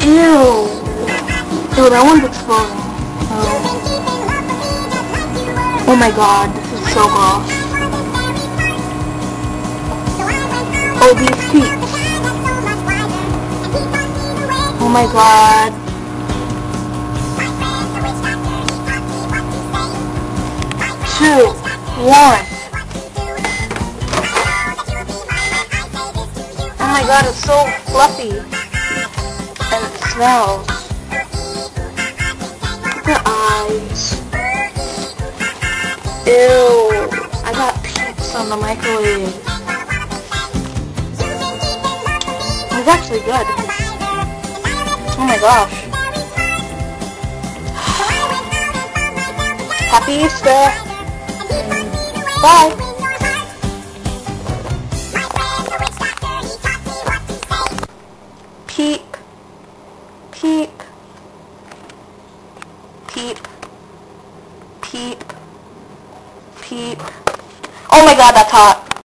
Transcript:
Ew. Ew, that one's exploding. Oh my god, this is so gross. Oh, these PEEPS. Oh my god. Two, one. Oh my god, it's so fluffy. And it smells. The eyes. Ew. I got PEEPS on the microwave. It's actually good. Oh my gosh. Happy Easter. Bye. Peep. Peep. Peep. Peep. Peep. Oh my god, that's hot.